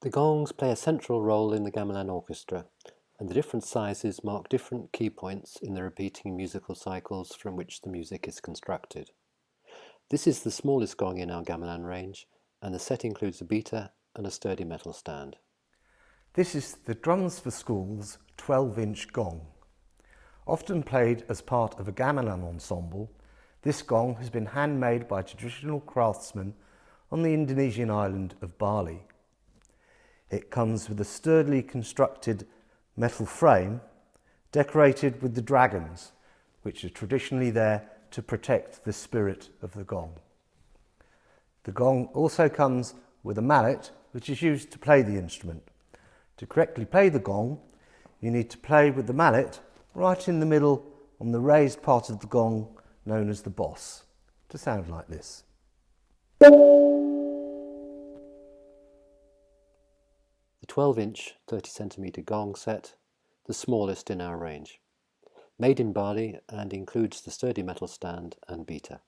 The gongs play a central role in the gamelan orchestra, and the different sizes mark different key points in the repeating musical cycles from which the music is constructed. This is the smallest gong in our gamelan range, and the set includes a beater and a sturdy metal stand. This is the Drums for Schools 12-inch gong. Often played as part of a gamelan ensemble, this gong has been handmade by traditional craftsmen on the Indonesian island of Bali. It comes with a sturdily constructed metal frame decorated with the dragons, which are traditionally there to protect the spirit of the gong. The gong also comes with a mallet, which is used to play the instrument. To correctly play the gong, you need to play with the mallet right in the middle on the raised part of the gong known as the boss, to sound like this. The 12-inch 30cm gong set, the smallest in our range. Made in Bali and includes the sturdy metal stand and beater.